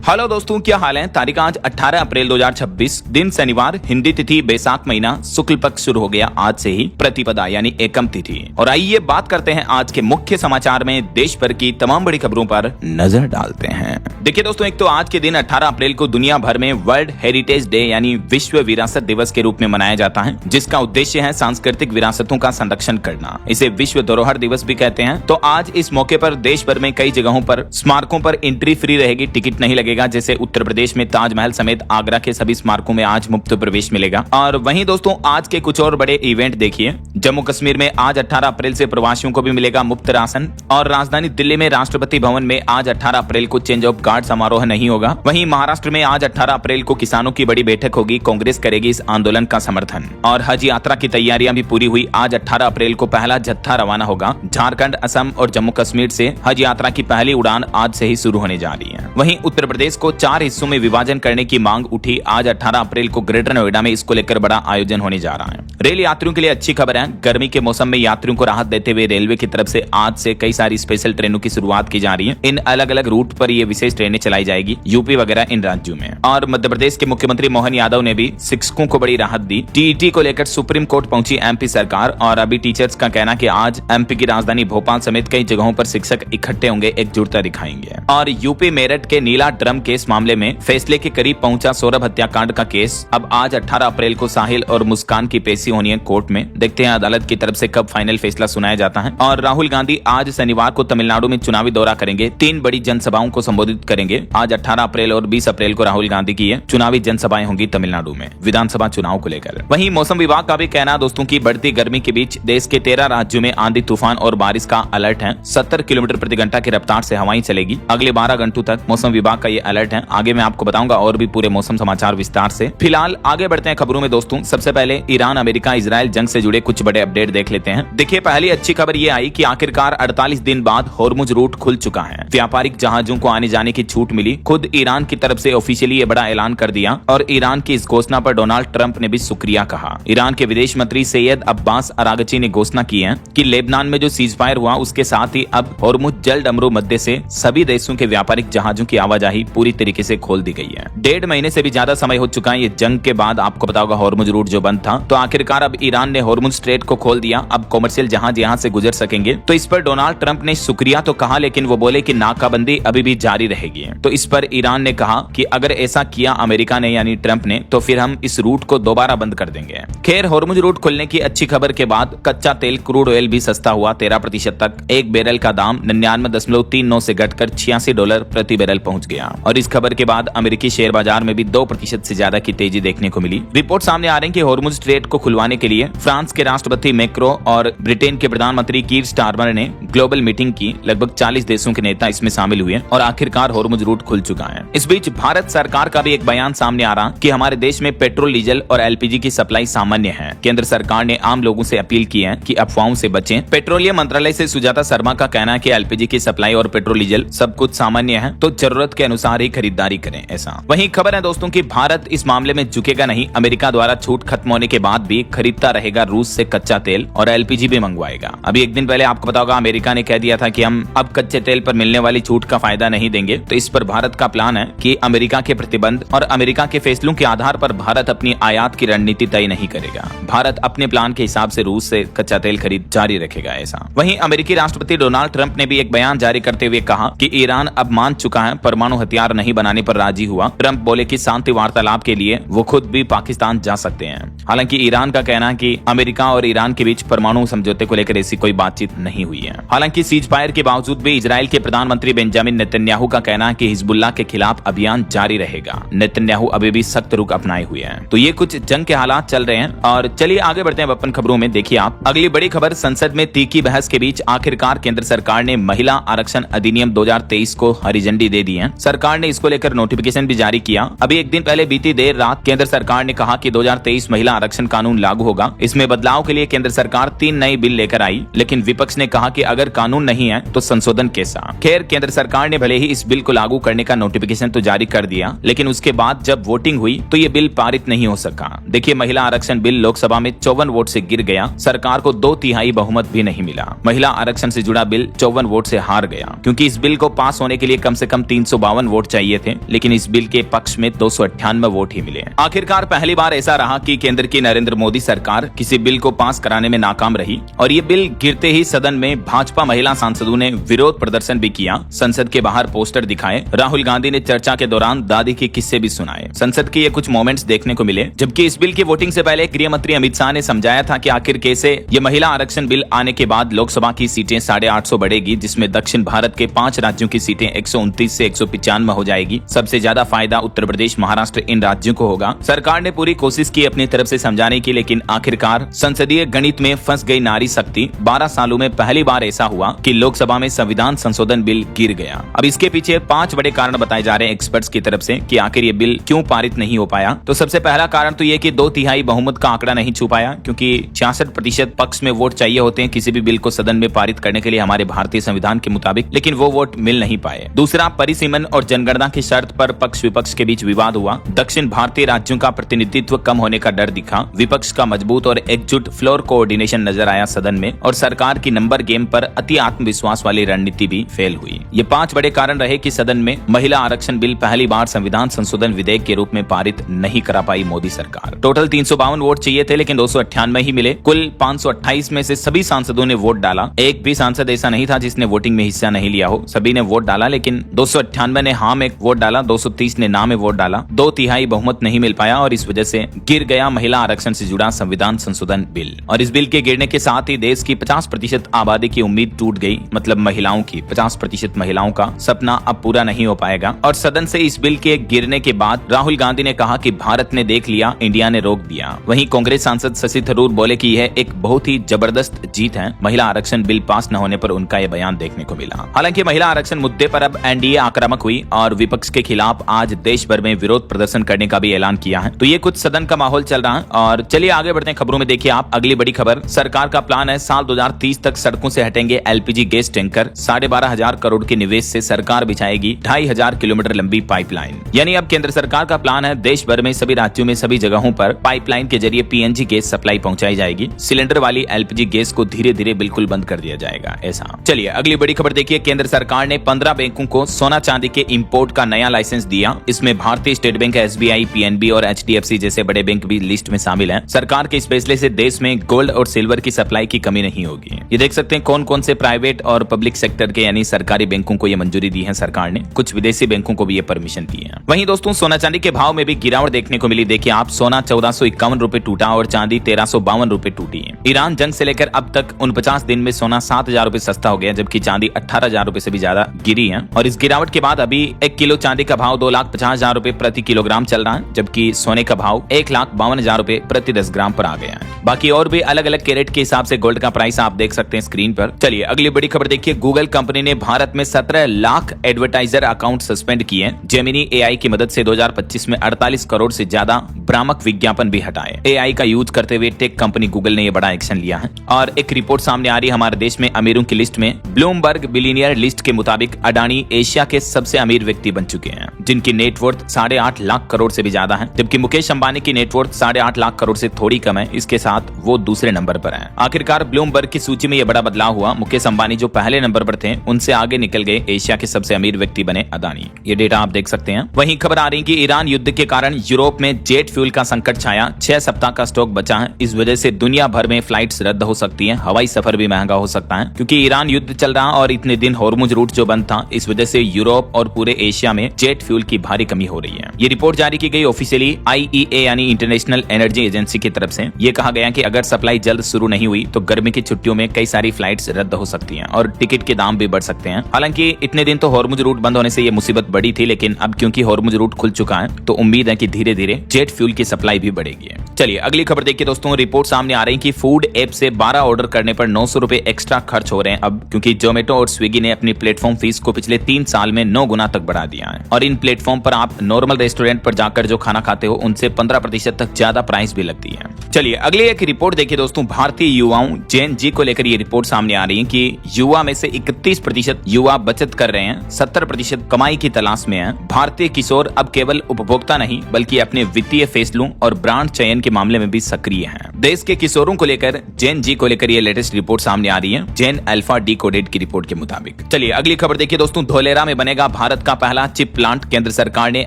Hello दोस्तों, क्या हाल है। तारीख आज 18 अप्रैल 2026, दिन शनिवार, हिंदी तिथि बैसाख महीना, शुक्ल पक्ष शुरू हो गया आज से ही प्रतिपदा यानी एकम तिथि। और आइए बात करते हैं आज के मुख्य समाचार में देश भर की तमाम बड़ी खबरों पर नजर डालते हैं। देखिए दोस्तों, एक तो आज के दिन 18 अप्रैल को दुनिया भर में वर्ल्ड हेरिटेज डे यानी विश्व विरासत दिवस के रूप में मनाया जाता है, जिसका उद्देश्य है सांस्कृतिक विरासतों का संरक्षण करना। इसे विश्व धरोहर दिवस भी कहते हैं। तो आज इस मौके पर देश भर में कई जगहों पर स्मारकों पर एंट्री फ्री रहेगी, टिकट नहीं लगेगा। जैसे उत्तर प्रदेश में ताजमहल समेत आगरा के सभी स्मारकों में आज मुफ्त प्रवेश मिलेगा। और वहीं दोस्तों आज के कुछ और बड़े इवेंट देखिए। जम्मू कश्मीर में आज 18 अप्रैल से प्रवासियों को भी मिलेगा मुफ्त राशन। और राजधानी दिल्ली में राष्ट्रपति भवन में आज 18 अप्रैल को चेंज ऑफ गार्ड समारोह नहीं होगा। वहीं महाराष्ट्र में आज 18 अप्रैल को किसानों की बड़ी बैठक होगी। कांग्रेस करेगी इस आंदोलन का समर्थन। और हज यात्रा की तैयारियां भी पूरी हुई। आज 18 अप्रैल को पहला जत्था रवाना होगा। झारखंड, असम और जम्मू कश्मीर से हज यात्रा की पहली उड़ान आज से ही शुरू होने जा रही है। वहीं उत्तर प्रदेश को 4 हिस्सों में विभाजन करने की मांग उठी। आज 18 अप्रैल को ग्रेटर नोएडा में इसको लेकर बड़ा आयोजन होने जा रहा है। रेल यात्रियों के लिए अच्छी खबर है। गर्मी के मौसम में यात्रियों को राहत देते हुए रेलवे की तरफ से आज से कई सारी स्पेशल ट्रेनों की शुरुआत की जा रही है। इन अलग अलग रूट पर ये विशेष ट्रेनें चलाई जाएगी, यूपी वगैरह इन राज्यों में। और मध्य प्रदेश के मुख्यमंत्री मोहन यादव ने भी शिक्षकों को बड़ी राहत दी। टीईटी को लेकर सुप्रीम कोर्ट पहुंची एमपी सरकार। और अभी टीचर्स का कहना कि आज एमपी की राजधानी भोपाल समेत कई जगहों पर शिक्षक इकट्ठे होंगे, एकजुटता दिखाएंगे। और यूपी मेरठ के नीला ड्रम केस मामले में फैसले के करीब पहुंचा सौरभ हत्याकांड का केस। अब आज 18 अप्रैल को साहिल और मुस्कान की पेशी होनी है कोर्ट में। देखते हैं अदालत की तरफ से कब फाइनल फैसला सुनाया जाता है। और राहुल गांधी आज शनिवार को तमिलनाडु में चुनावी दौरा करेंगे। 3 बड़ी जनसभाओं को संबोधित करेंगे। आज 18 अप्रैल और 20 अप्रैल को राहुल गांधी की चुनावी जनसभाएं होंगी तमिलनाडु में विधानसभा चुनाव को लेकर। वहीं मौसम विभाग का भी कहना दोस्तों की बढ़ती गर्मी के बीच देश के 13 राज्यों में आंधी तूफान और बारिश का अलर्ट है। 70 किलोमीटर प्रति घंटा की रफ्तार से हवाएं चलेगी अगले 12 घंटों तक। मौसम विभाग का ये अलर्ट है। आगे मैं आपको बताऊंगा और भी पूरे मौसम समाचार विस्तार से। फिलहाल आगे बढ़ते हैं खबरों में दोस्तों। सबसे पहले ईरान अमेरिका इजरायल जंग से जुड़े कुछ बड़े अपडेट देख लेते हैं। देखिए, पहली अच्छी खबर ये आई कि आखिरकार 48 दिन बाद होर्मुज रूट खुल चुका है। व्यापारिक जहाजों को आने जाने की छूट मिली। खुद ईरान की तरफ से ऑफिशियली ये बड़ा ऐलान कर दिया। और ईरान की इस घोषणा पर डोनाल्ड ट्रंप ने भी शुक्रिया कहा। ईरान के विदेश मंत्री सैयद अब्बास अरागची ने घोषणा की है कि लेबनान में जो सीजफायर हुआ उसके साथ ही अब होर्मुज जल अमरो मध्य से सभी देशों के व्यापारिक जहाजों की आवाजाही पूरी तरीके से खोल दी गई है। 1.5 महीने से भी ज्यादा समय हो चुका है ये जंग के बाद। आपको पता होगा होर्मुज रूट जो बंद था, तो आखिरकार अब ईरान ने होर्मुज स्ट्रेट को खोल दिया। अब कॉमर्शियल जहाज यहां से गुजर सकेंगे। तो इस पर डोनाल्ड ट्रंप ने शुक्रिया तो कहा, लेकिन वो बोले कि नाकाबंदी अभी भी जारी रहेगी। तो इस पर ईरान ने कहा कि अगर ऐसा किया अमेरिका ने यानी ट्रंप ने, तो फिर हम इस रूट को दोबारा बंद कर देंगे। खैर, होर्मुज रूट खुलने की अच्छी खबर के बाद कच्चा तेल क्रूड ऑयल भी सस्ता हुआ 13% तक। एक बैरल का दाम 99.39 से घटकर $86 प्रति बैरल पहुंच गया। और इस खबर के बाद अमेरिकी शेयर बाजार में भी 2% से ज्यादा की तेजी देखने को मिली। रिपोर्ट सामने आ रही है कि होर्मुज स्ट्रेट को खुलवाने के लिए फ्रांस के राष्ट्रपति मैक्रो और ब्रिटेन के प्रधानमंत्री कीर स्टारमर ने ग्लोबल मीटिंग की। लगभग 40 देशों के नेता इसमें शामिल हुए और आखिरकार होर्मुज रूट खुल चुका है। इस बीच भारत सरकार का भी एक बयान सामने आ रहा कि हमारे देश में पेट्रोल, डीजल और एलपीजी की सप्लाई सामान्य है। केंद्र सरकार ने आम लोगों से अपील की है कि अफवाहों से बचें। पेट्रोलियम मंत्रालय से सुजाता शर्मा का कहना है कि एलपीजी की सप्लाई और पेट्रोल, डीजल सब कुछ सामान्य है, तो जरूरत के अनुसार ही खरीदारी करें। ऐसा वहीं खबर है दोस्तों कि भारत इस मामले में झुकेगा नहीं। अमेरिका द्वारा छूट खत्म होने के बाद भी खरीदता रहेगा रूस से कच्चा तेल और एलपीजी भी मंगवाएगा। अभी एक दिन पहले आपको पता होगा अमेरिका ने कह दिया था कि हम अब कच्चे तेल पर मिलने वाली छूट का फायदा नहीं देंगे। तो इस पर भारत का प्लान है कि अमेरिका के प्रतिबंध और अमेरिका के फैसलों के आधार पर भारत अपनी आयात की रणनीति तय नहीं करेगा। भारत अपने प्लान के हिसाब से रूस से कच्चा तेल खरीद जारी रखेगा। ऐसा वहीं अमेरिकी राष्ट्रपति डोनाल्ड ट्रंप ने भी एक बयान जारी करते हुए कहा कि ईरान अब मान चुका है, परमाणु हथियार नहीं बनाने पर राजी हुआ। ट्रंप बोले कि शांति वार्तालाप के लिए वो खुद भी पाकिस्तान जा सकते हैं। हालांकि ईरान का कहना है कि अमेरिका और ईरान के बीच परमाणु समझौते को लेकर ऐसी कोई बातचीत नहीं हुई है। हालांकि सीज फायर के बावजूद भी इजराइल के प्रधानमंत्री बेंजामिन नेतन्याहू का कहना है कि हिजबुल्लाह के खिलाफ अभियान जारी रहेगा। नेतन्याहू अभी भी सख्त रुख अपनाए हुए हैं। तो ये कुछ जंग के हालात चल रहे हैं। और चलिए आगे बढ़ते हैं अपन खबरों में। देखिए आप अगली बड़ी खबर, संसद में तीखी बहस के बीच आखिरकार केंद्र सरकार ने महिला आरक्षण अधिनियम 2023 को हरी झंडी दे दी है। सरकार ने इसको लेकर नोटिफिकेशन भी जारी किया। अभी एक दिन पहले बीती देर रात केंद्र सरकार ने कहा कि 2023 महिला आरक्षण कानून लागू होगा। इसमें बदलाव के लिए केंद्र सरकार 3 नई बिल लेकर आई, लेकिन विपक्ष ने कहा कि अगर कानून नहीं है तो संशोधन कैसा। खैर, केंद्र सरकार ने भले ही इस बिल को लागू करने का नोटिफिकेशन तो जारी कर दिया, लेकिन उसके बाद जब वोटिंग हुई तो ये बिल पारित नहीं हो सका। देखिए, महिला आरक्षण बिल लोकसभा में 54 वोट से गिर गया। सरकार को 2/3 बहुमत भी नहीं मिला। महिला आरक्षण से जुड़ा बिल 54 वोट से हार गया, क्योंकि इस बिल को पास होने के लिए कम से कम 352 वोट चाहिए थे, लेकिन इस बिल के पक्ष में 298 वोट ही मिले। आखिरकार पहली बार ऐसा रहा कि केंद्र की नरेंद्र मोदी सरकार किसी बिल को पास कराने में नाकाम रही और ये बिल गिरते ही सदन में भाजपा महिला सांसदों ने विरोध प्रदर्शन भी किया, संसद के बाहर पोस्टर दिखाए, राहुल गांधी ने चर्चा के दौरान दादी के किस्से भी सुनाए। संसद के ये कुछ मोमेंट्स देखने को मिले। जबकि इस बिल की वोटिंग से पहले गृह मंत्री अमित शाह ने समझाया था कि आखिर कैसे ये महिला आरक्षण बिल आने के बाद लोकसभा की सीटें 850 बढ़ेगी, जिसमें दक्षिण भारत के 5 राज्यों की सीटें 129 से 195 हो जाएगी। सबसे ज्यादा फायदा उत्तर प्रदेश, महाराष्ट्र इन राज्यों को होगा। सरकार ने पूरी कोशिश की अपनी तरफ से समझाने की, लेकिन आखिरकार संसदीय गणित में फंस गई नारी शक्ति। 12 सालों में पहली बार ऐसा हुआ कि लोकसभा में संविधान संशोधन बिल गिर गया। अब इसके पीछे 5 बड़े कारण बताए जा रहे हैं एक्सपर्ट्स की तरफ से कि आखिर ये बिल क्यों पारित नहीं हो पाया। तो सबसे पहला कारण तो ये कि 2/3 बहुमत का आंकड़ा नहीं छू पाया, क्योंकि 66% पक्ष में वोट चाहिए होते हैं किसी भी बिल को सदन में पारित करने के लिए हमारे भारतीय संविधान के मुताबिक, लेकिन वो वोट मिल नहीं पाए। दूसरा, परिसीमन और जनगणना की शर्त पर पक्ष विपक्ष के बीच विवाद हुआ। दक्षिण भारतीय राज्यों का प्रतिनिधित्व कम होने का डर दिखा, विपक्ष का मजबूत और एकजुट फ्लोर कोऑर्डिनेशन नजर आया सदन में, और सरकार की नंबर गेम पर अति आत्मविश्वास वाली रणनीति भी फेल हुई। ये 5 बड़े कारण रहे कि सदन में महिला आरक्षण बिल पहली बार संविधान संशोधन विधेयक के रूप में पारित नहीं करा पाई मोदी सरकार। टोटल 352 वोट चाहिए थे, लेकिन 298 ही मिले। कुल 528 में से सभी सांसदों ने वोट डाला। एक भी सांसद ऐसा नहीं था जिसने वोटिंग में हिस्सा नहीं लिया हो, सभी ने वोट डाला, लेकिन 298 ने हाँ में वोट डाला, 230 ने ना में वोट डाला। 2/3 बहुमत नहीं मिल पाया और इस वजह से गिर गया महिला आरक्षण से जुड़ा संविधान संशोधन बिल। और इस बिल के गिरने के साथ ही देश की 50% आबादी की उम्मीद टूट गई, मतलब महिलाओं की 50% महिलाओं का सपना अब पूरा नहीं हो पाएगा। और सदन से इस बिल के गिरने के बाद राहुल गांधी ने कहा कि भारत ने देख लिया, इंडिया ने रोक दिया। वहीं कांग्रेस सांसद शशि थरूर बोले कि यह एक बहुत ही जबरदस्त जीत है। महिला आरक्षण बिल पास न होने पर उनका यह बयान देखने को मिला। हालांकि महिला आरक्षण मुद्दे पर अब एनडीए आक्रामक हुई और विपक्ष के खिलाफ आज देश भर में विरोध प्रदर्शन करने का भी ऐलान किया है। तो ये कुछ सदन का माहौल चल रहा है। और चलिए आगे बढ़ते हैं खबरों में। देखिए आप अगली बड़ी खबर, सरकार का प्लान है साल 2030 तक सड़कों से हटेंगे एलपीजी गैस टैंकर। 12,500 करोड़ के निवेश से सरकार बिछाएगी 2,500 किलोमीटर लंबी पाइपलाइन। यानी अब केंद्र सरकार का प्लान है देश भर में सभी राज्यों में सभी जगहों पर पाइपलाइन के जरिए पीएनजी गैस सप्लाई पहुंचाई जाएगी। सिलेंडर वाली एलपीजी गैस को धीरे धीरे बिल्कुल बंद कर दिया जाएगा ऐसा। चलिए अगली बड़ी खबर देखिए, केंद्र सरकार ने 15 बैंकों को सोना चांदी के इंपोर्ट का नया लाइसेंस दिया। इसमें भारतीय स्टेट बैंक, एसबीआई, पीएनबी और एचडीएफसी जैसे बड़े बैंक भी लिस्ट में शामिल हैं। सरकार के इस फैसले से देश में गोल्ड और सिल्वर की सप्लाई की कमी नहीं होगी। ये देख सकते हैं कौन कौन से प्राइवेट और पब्लिक सेक्टर के यानी सरकारी बैंकों को ये मंजूरी दी है सरकार ने। कुछ विदेशी बैंकों को भी ये परमिशन दी है। वहीं दोस्तों सोना चांदी के भाव में भी गिरावट देखने को मिली। देखिए आप, सोना 1451 रुपए टूटा और चांदी 1352 रुपए टूटी है। ईरान जंग से लेकर अब तक 49 दिन में सोना 7,000 रुपए सस्ता हो गया, जबकि चांदी 18,000 रुपए से भी ज्यादा गिरी है। और इस गिरावट के बाद अभी 1 किलो चांदी का भाव 2,50,000 रुपए प्रति किलोग्राम चल रहा है, जबकि सोने का भाव 1,52,000 रुपए प्रति 10 ग्राम पर आ गया है। बाकी और भी अलग अलग कैरेट के हिसाब से गोल्ड का प्राइस आप देख सकते हैं स्क्रीन पर। चलिए अगली बड़ी खबर देखिए, गूगल कंपनी ने भारत में 17 लाख एडवर्टाइजर अकाउंट सस्पेंड किए। जेमिनी एआई की मदद से 2025 में 48 करोड़ से ज्यादा भ्रामक विज्ञापन भी हटाए। एआई का यूज करते हुए टेक कंपनी गूगल ने यह बड़ा एक्शन लिया है। और एक रिपोर्ट सामने आ रही है हमारे देश में अमीरों की लिस्ट में। ब्लूमबर्ग बिलियनियर लिस्ट के मुताबिक अडानी एशिया के सबसे अमीर व्यक्ति बन चुके हैं, जिनकी नेटवर्थ 8.5 लाख करोड़ से भी ज्यादा है, जबकि मुकेश अंबानी की नेटवर्थ 8.5 लाख करोड़ से थोड़ी कम है। इसके साथ वो दूसरे नंबर पर हैं। आखिरकार ब्लूमबर्ग की सूची में यह बड़ा बदलाव हुआ। मुकेश अंबानी जो पहले नंबर पर थे उनसे आगे निकल गए, एशिया के सबसे अमीर व्यक्ति बने अदानी। ये डेटा आप देख सकते हैं। वहीं खबर आ रही कि ईरान युद्ध के कारण यूरोप में जेट फ्यूल का संकट छाया। 6 सप्ताह का स्टॉक बचा है। इस वजह से दुनिया भर में फ्लाइट्स रद्द हो सकती है, हवाई सफर भी महंगा हो सकता है, क्योंकि ईरान युद्ध चल रहा और इतने दिन हॉर्मुज रूट जो बंद था, इस वजह से यूरोप और पूरे एशिया में जेट फ्यूल की भारी कमी हो रही है। ये रिपोर्ट जारी की गई ऑफिशियली आईईए यानी इंटरनेशनल एनर्जी एजेंसी की तरफ से। ये कहा गया कि अगर सप्लाई जल्द शुरू नहीं हुई तो गर्मी की छुट्टियों में कई सारी फ्लाइट्स रद्द हो सकती हैं और टिकट के दाम भी बढ़ सकते हैं। हालांकि इतने दिन तो हॉर्मुज रूट बंद होने से ये मुसीबत बड़ी थी, लेकिन अब क्योंकि हॉर्मुज रूट खुल चुका है तो उम्मीद है कि धीरे धीरे जेट फ्यूल की सप्लाई भी बढ़ेगी। चलिए अगली खबर देखिए दोस्तों, रिपोर्ट सामने आ रही कि फूड ऐप से 12 ऑर्डर करने पर 900 रुपए एक्स्ट्रा खर्च हो रहे हैं अब, क्योंकि जोमेटो और स्विगी ने अपनी प्लेटफॉर्म फीस को पिछले 3 साल में 9 गुना तक बढ़ा दिया है। और इन प्लेटफॉर्म पर आप नॉर्मल रेस्टोरेंट पर जाकर जो खाना खाते हो उनसे 15% तक ज्यादा प्राइस भी लगती है। चलिए अगली एक रिपोर्ट देखिए दोस्तों, भारतीय युवाओं जेन जी को लेकर ये रिपोर्ट सामने आ रही है कि युवा में से 31% युवा बचत कर रहे हैं, 70% कमाई की तलाश में है। भारतीय किशोर अब केवल उपभोक्ता नहीं बल्कि अपने वित्तीय फैसलों और ब्रांड चयन के मामले में भी सक्रिय हैं। देश के किशोरों को लेकर जेन जी को लेकर ये लेटेस्ट रिपोर्ट सामने आ रही है, जेन अल्फा डिकोडेड की रिपोर्ट के मुताबिक। चलिए अगली खबर देखिए दोस्तों, धोलेरा में बनेगा भारत भारत का पहला चिप प्लांट केंद्र सरकार ने